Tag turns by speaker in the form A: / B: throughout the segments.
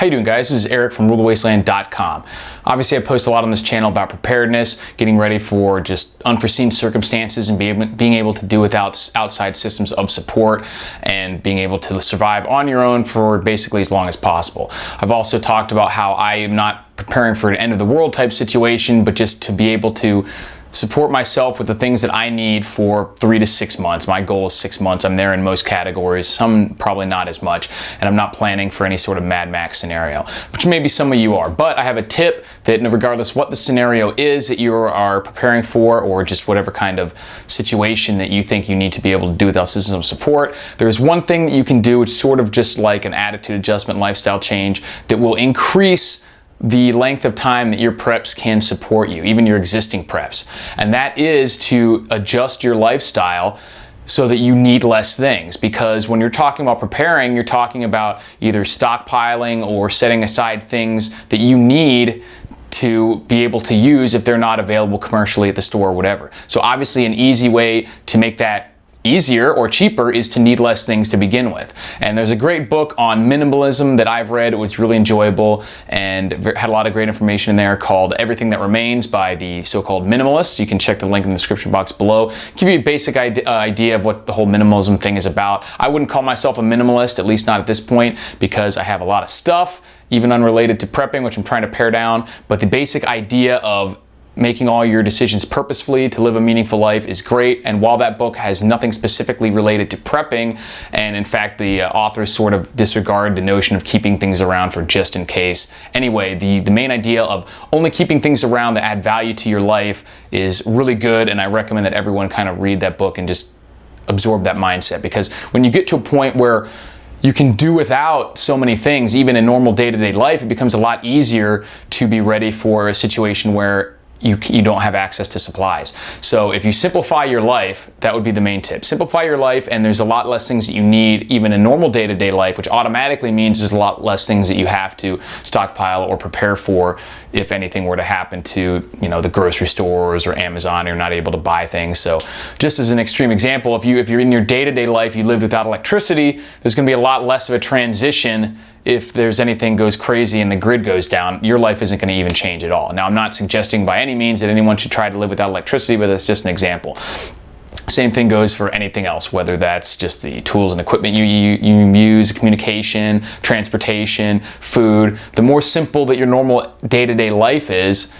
A: How you doing, guys? This is Eric from RuleTheWasteland.com. Obviously, I post a lot on this channel about preparedness, getting ready for just unforeseen circumstances and being able to do without outside systems of support and being able to survive on your own for basically as long as possible. I've also talked about how I am not preparing for an end of the world type situation, but just to be able to support myself with the things that I need for 3 to 6 months. My goal is 6 months. I'm there in most categories, some probably not as much, and I'm not planning for any sort of Mad Max scenario, which maybe some of you are. But I have a tip that regardless what the scenario is that you are preparing for, or just whatever kind of situation that you think you need to be able to do without systems of support, there's one thing that you can do, which is sort of just like an attitude adjustment, lifestyle change, that will increase the length of time that your preps can support you, even your existing preps. And that is to adjust your lifestyle so that you need less things. Because when you're talking about preparing, you're talking about either stockpiling or setting aside things that you need to be able to use if they're not available commercially at the store or whatever. So obviously an easy way to make that easier or cheaper is to need less things to begin with. And there's a great book on minimalism that I've read. It was really enjoyable and had a lot of great information in there called Everything That Remains by the so-called minimalists. You can check the link in the description box below. Give you a basic idea of what the whole minimalism thing is about. I wouldn't call myself a minimalist, at least not at this point, because I have a lot of stuff, even unrelated to prepping, which I'm trying to pare down. But the basic idea of making all your decisions purposefully to live a meaningful life is great. And while that book has nothing specifically related to prepping, and in fact the authors sort of disregard the notion of keeping things around for just in case. Anyway, the main idea of only keeping things around that add value to your life is really good, and I recommend that everyone kind of read that book and just absorb that mindset. Because when you get to a point where you can do without so many things, even in normal day-to-day life, it becomes a lot easier to be ready for a situation where you don't have access to supplies. So if you simplify your life, that would be the main tip. Simplify your life, and there's a lot less things that you need even in normal day-to-day life, which automatically means there's a lot less things that you have to stockpile or prepare for if anything were to happen to, you know, the grocery stores or Amazon. You're not able to buy things. So just as an extreme example, if you're in your day-to-day life, you lived without electricity, there's going to be a lot less of a transition. If there's anything goes crazy and the grid goes down, your life isn't going to even change at all. Now, I'm not suggesting by any means that anyone should try to live without electricity, but that's just an example. Same thing goes for anything else, whether that's just the tools and equipment you use, communication, transportation, food. The more simple that your normal day-to-day life is,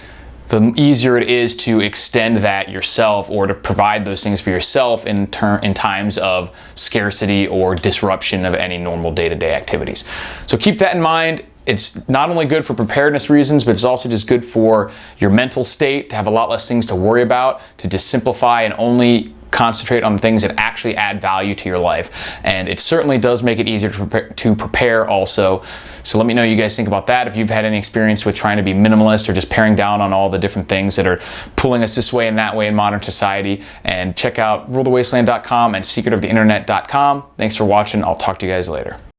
A: the easier it is to extend that yourself, or to provide those things for yourself in times of scarcity or disruption of any normal day-to-day activities. So keep that in mind. It's not only good for preparedness reasons, but it's also just good for your mental state, to have a lot less things to worry about, to just simplify and only concentrate on the things that actually add value to your life. And it certainly does make it easier to prepare also. So let me know what you guys think about that. If you've had any experience with trying to be minimalist or just paring down on all the different things that are pulling us this way and that way in modern society. And check out RuleTheWasteland.com and SecretOfTheInternet.com. Thanks for watching. I'll talk to you guys later.